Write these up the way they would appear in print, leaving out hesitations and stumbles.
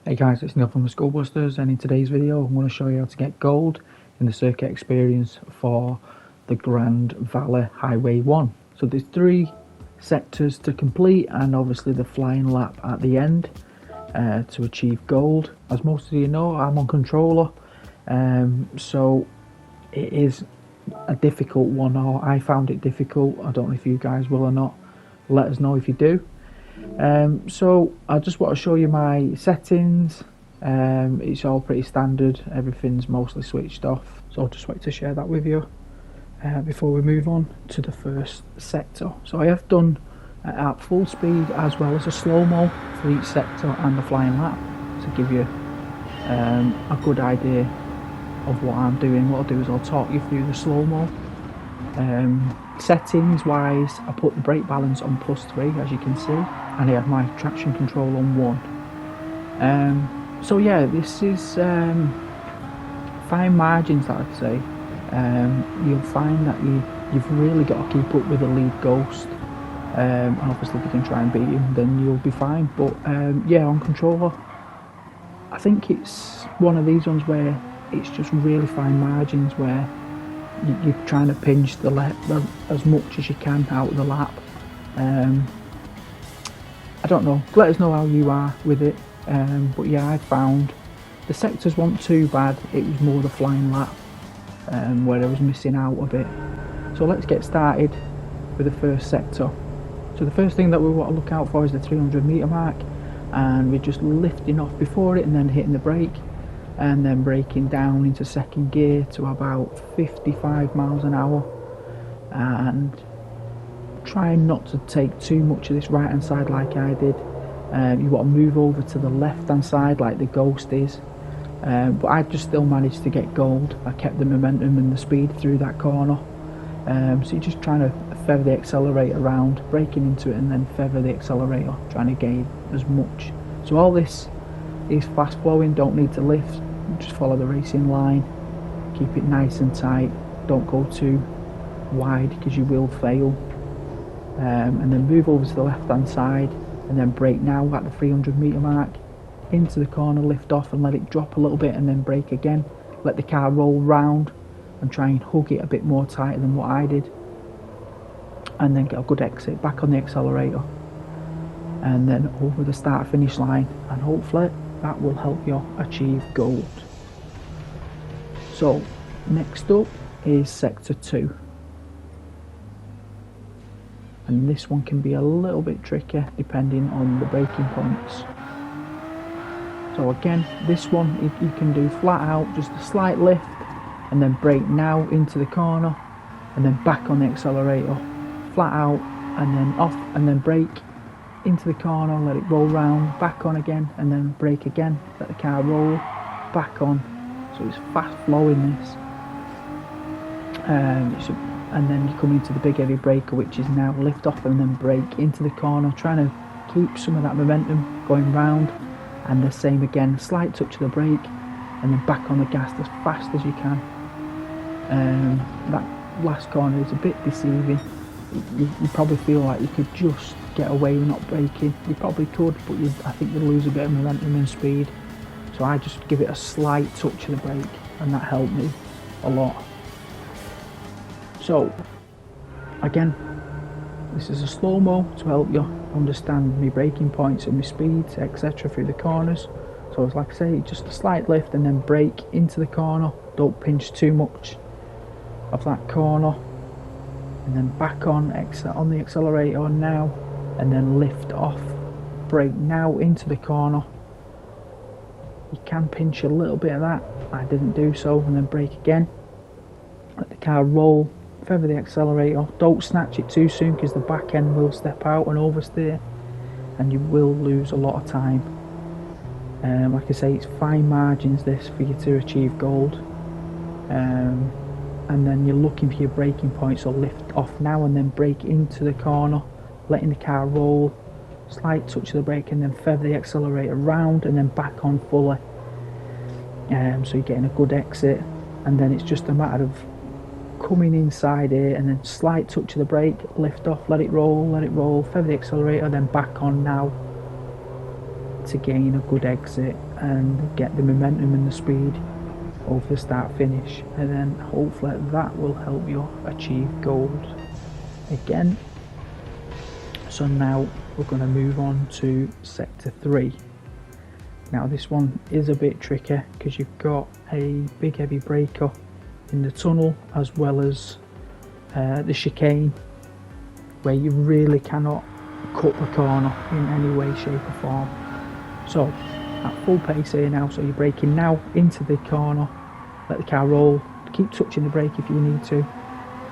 Hey guys, it's Neil from the Schoolbusters, and in today's video I'm going to show you how to get gold in the circuit experience for the Grand Valley Highway 1. So there's 3 sectors to complete and obviously the flying lap at the end to achieve gold. As most of you know, I'm on controller, so it is a difficult one, or I found it difficult. I don't know if you guys will or not. Let us know if you do. So I just want to show you my settings. It's all pretty standard, everything's mostly switched off, so I'll just wait to share that with you before we move on to the first sector. So I have done at full speed as well as a slow-mo for each sector and the flying lap to give you a good idea of what I'm doing. What I'll do is I'll talk you through the slow-mo. Settings wise, I put the brake balance on +3, as you can see, and I have my traction control on 1. So yeah, this is fine margins, that I'd say. You'll find that you've really got to keep up with the lead ghost, and obviously if you can try and beat him then you'll be fine. But yeah, on controller I think it's one of these ones where it's just really fine margins, where you're trying to pinch the as much as you can out of the lap. I don't know, let us know how you are with it, but yeah, I found the sectors weren't too bad. It was more the flying lap where I was missing out a bit. So let's get started with the first sector. So the first thing that we want to look out for is the 300 meter mark, and we're just lifting off before it and then hitting the brake, and then braking down into second gear to about 55 miles an hour, and trying not to take too much of this right hand side like I did. You want to move over to the left hand side like the Ghost is, but I just still managed to get gold. I kept the momentum and the speed through that corner. So you're just trying to feather the accelerator around, braking into it and then feather the accelerator, trying to gain as much. So all this is fast flowing, don't need to lift, just follow the racing line, keep it nice and tight, don't go too wide because you will fail, and then move over to the left hand side and then brake now at the 300 meter mark, into the corner, lift off and let it drop a little bit and then brake again, let the car roll round and try and hug it a bit more tighter than what I did, and then get a good exit, back on the accelerator and then over the start finish line, and hopefully that will help you achieve gold. So next up is sector 2, and this one can be a little bit tricky depending on the braking points. So again, this one you can do flat out, just a slight lift and then brake now into the corner and then back on the accelerator, flat out and then off and then brake into the corner, let it roll round, back on again and then brake again, let the car roll, back on. So it's fast flowing this, and then you come into the big heavy braker, which is now lift off and then brake into the corner, trying to keep some of that momentum going round, and the same again, slight touch of the brake and then back on the gas as fast as you can. That last corner is a bit deceiving. You probably feel like you could just get away with not braking. You probably could, but I think you'd lose a bit of momentum and speed. So I just give it a slight touch of the brake and that helped me a lot. So again, this is a slow-mo to help you understand my braking points and my speeds, etc. through the corners. So it's like I say, just a slight lift and then brake into the corner, don't pinch too much of that corner, and then back on the accelerator now and then lift off, brake now into the corner. You can pinch a little bit of that, I didn't do so, and then brake again, let the car roll, feather the accelerator, don't snatch it too soon because the back end will step out and oversteer and you will lose a lot of time. Like I say, it's fine margins this for you to achieve gold, and then you're looking for your braking points, so lift off now and then brake into the corner, letting the car roll, slight touch of the brake and then feather the accelerator round and then back on fully, so you're getting a good exit, and then it's just a matter of coming inside here and then slight touch of the brake, lift off, let it roll, feather the accelerator, then back on now, to gain a good exit and get the momentum and the speed over the start finish, and then hopefully that will help you achieve gold again. So now we're going to move on to sector 3. Now this one is a bit tricky because you've got a big heavy breaker in the tunnel as well as the chicane, where you really cannot cut the corner in any way, shape or form. So at full pace here now, so you're braking now into the corner, let the car roll, keep touching the brake if you need to,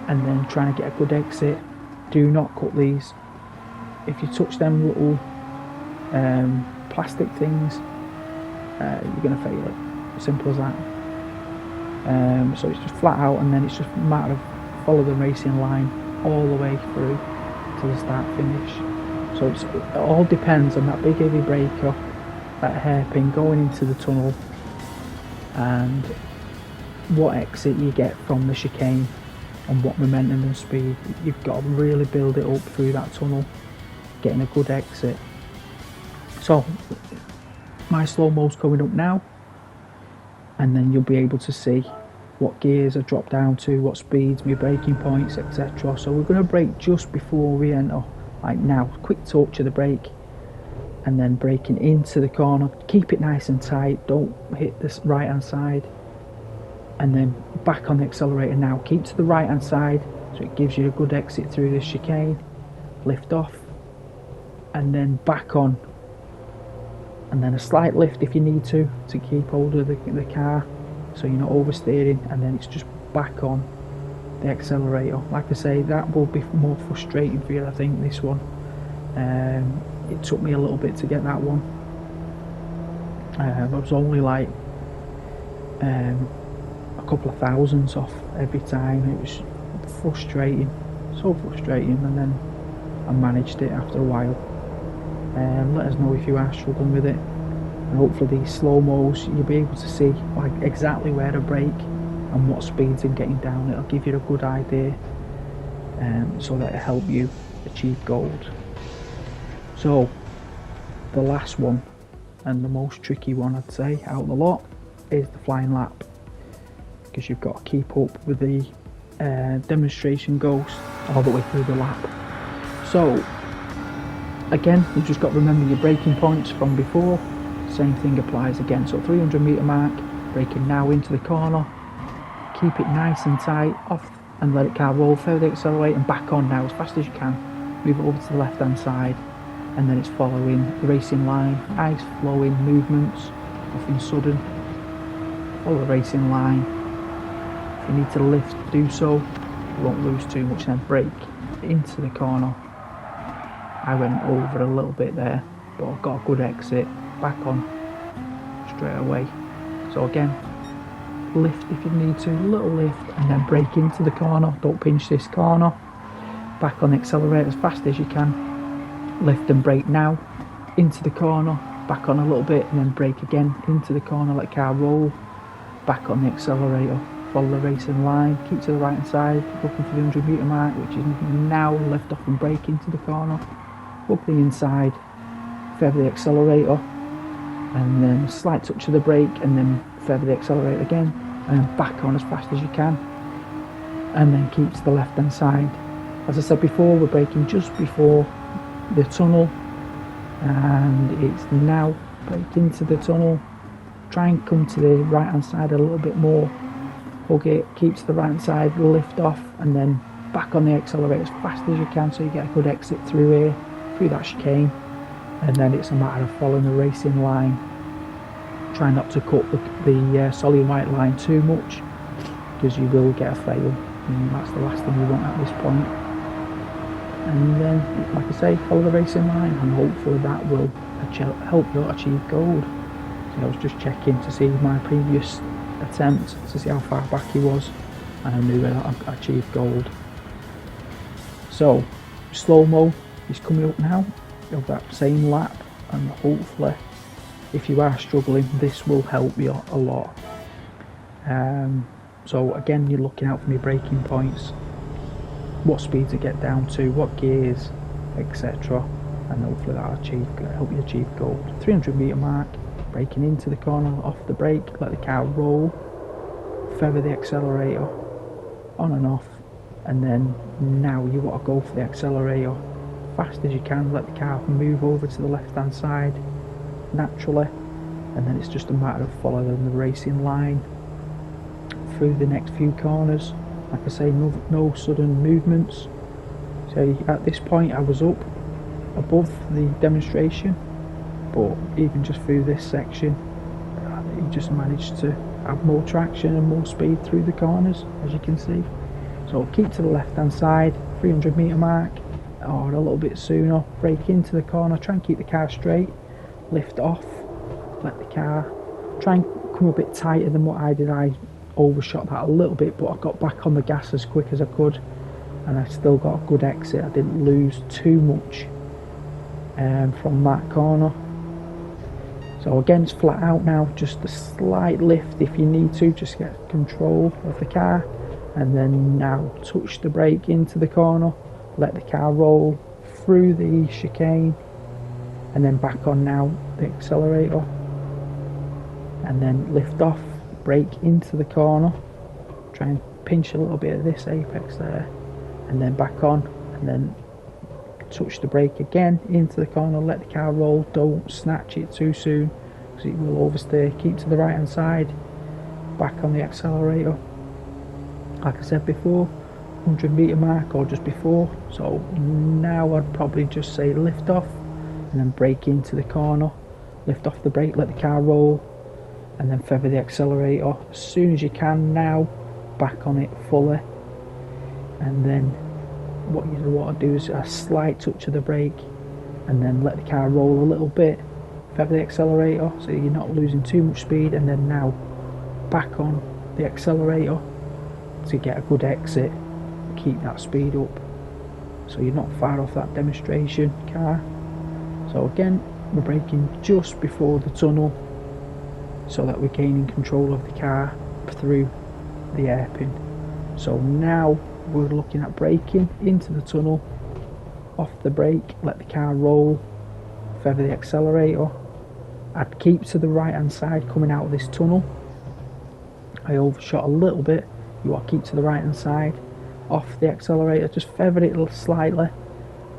and then trying to get a good exit. Do not cut these. If you touch them little plastic things, you're going to fail it. Simple as that. So it's just flat out, and then it's just a matter of follow the racing line all the way through to the start finish. So it all depends on that big heavy breaker, that hairpin going into the tunnel, and what exit you get from the chicane and what momentum and speed. You've got to really build it up through that tunnel, getting a good exit. So my slow-mo's coming up now, and then you'll be able to see what gears I drop down to, what speeds, my braking points, etc. So we're going to brake just before we enter, like now, quick touch of the brake, and then braking into the corner. Keep it nice and tight, don't hit this right hand side, and then back on the accelerator now. Keep to the right hand side so it gives you a good exit through the chicane. Lift off, and then back on, and then a slight lift if you need to keep hold of the car so you're not oversteering, and then it's just back on the accelerator. Like I say, that will be more frustrating for you, I think, this one. It took me a little bit to get that one. I was only like a couple of thousands off every time. It was frustrating, so frustrating, and then I managed it after a while. Let us know if you are struggling with it, and hopefully these slow-mos you'll be able to see like exactly where to brake and what speeds are getting down. It'll give you a good idea, so that it'll help you achieve gold. So the last one, and the most tricky one I'd say out of the lot, is the flying lap, because you've got to keep up with the demonstration ghost all the way through the lap. So again, you've just got to remember your braking points from before. Same thing applies again. So 300 metre mark, braking now into the corner, keep it nice and tight, off and let it car roll, further accelerate and back on now as fast as you can. Move it over to the left hand side, and then it's following the racing line, nice flowing movements, nothing sudden. Follow the racing line. If you need to lift, do so. You won't lose too much. Then brake into the corner. I went over a little bit there, but I got a good exit, back on straight away. So again, lift if you need to, little lift, and then brake into the corner. Don't pinch this corner. Back on the accelerator as fast as you can. Lift and brake now, into the corner, back on a little bit, and then brake again into the corner, let the car roll, back on the accelerator, follow the racing line, keep to the right hand side, looking for the 100 metre mark, which is now. Lift off and brake into the corner, up the inside, feather the accelerator, and then a slight touch of the brake, and then feather the accelerator again, and then back on as fast as you can, and then keep to the left hand side. As I said before, we're braking just before the tunnel, and it's now brake into the tunnel. Try and come to the right hand side a little bit more, hug it, keep to the right hand side, lift off, and then back on the accelerator as fast as you can so you get a good exit through here, through that chicane. And then it's a matter of following the racing line. Try not to cut the solid white line too much, because you will get a fail, and that's the last thing you want at this point. And then, like I say, follow the racing line, and hopefully that will help you achieve gold. So I was just checking to see my previous attempt to see how far back he was, and I knew that I achieved gold. So slow-mo is coming up now of that same lap, and hopefully if you are struggling, this will help you a lot. So again, you're looking out for your braking points, what speed to get down to, what gears, etc. and hopefully that'll help you achieve gold. 300-metre mark, braking into the corner, off the brake, let the car roll, feather the accelerator on and off, and then now you want to go for the accelerator fast as you can, let the car move over to the left hand side naturally, and then it's just a matter of following the racing line through the next few corners. Like I say, no sudden movements. So at this point I was up above the demonstration, but even just through this section you just managed to have more traction and more speed through the corners, as you can see. So keep to the left hand side, 300-metre mark, or a little bit sooner, brake into the corner, try and keep the car straight, lift off, let the car, try and come a bit tighter than what I did. I overshot that a little bit, but I got back on the gas as quick as I could, and I still got a good exit. I didn't lose too much from that corner. So again, it's flat out now, just a slight lift if you need to, just get control of the car, and then now touch the brake into the corner, let the car roll through the chicane, and then back on now the accelerator, and then lift off, brake into the corner, try and pinch a little bit of this apex there, and then back on, and then touch the brake again into the corner, let the car roll, don't snatch it too soon because it will oversteer. Keep to the right hand side, back on the accelerator, like I said before, 100-metre mark or just before. So now I'd probably just say lift off and then brake into the corner, lift off the brake, let the car roll, and then feather the accelerator as soon as you can now, back on it fully, and then what you want to do is a slight touch of the brake and then let the car roll a little bit, feather the accelerator so you're not losing too much speed, and then now back on the accelerator to get a good exit, keep that speed up so you're not far off that demonstration car. So again, we're braking just before the tunnel so that we're gaining control of the car through the hairpin. So now we're looking at braking into the tunnel, off the brake, let the car roll, feather the accelerator. I'd keep to the right hand side coming out of this tunnel. I overshot a little bit, you want to keep to the right hand side, off the accelerator, just feather it slightly,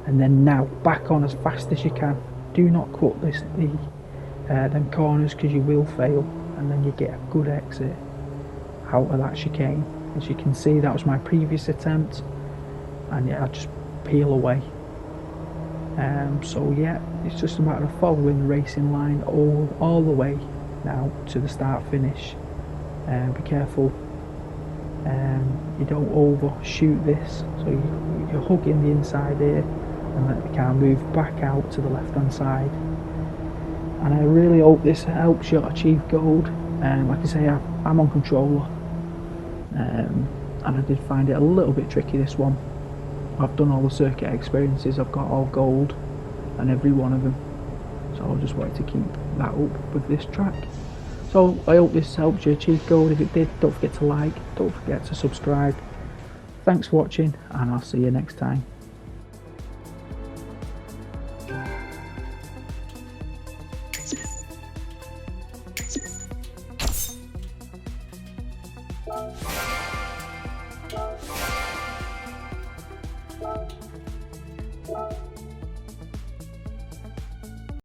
and then now back on as fast as you can. Do not cut them corners because you will fail, and then you get a good exit out of that chicane. As you can see, that was my previous attempt, and yeah, I just peel away. So yeah, it's just a matter of following the racing line all the way now to the start finish. Be careful you don't overshoot this, so you're hugging the inside here and let the car move back out to the left hand side. And I really hope this helps you achieve gold. Like I say, I'm on controller, and I did find it a little bit tricky, this one. I've done all the circuit experiences, I've got all gold and every one of them, so I just wanted to keep that up with this track. So I hope this helps you achieve gold. If it did, don't forget to like, don't forget to subscribe. Thanks for watching, and I'll see you next time.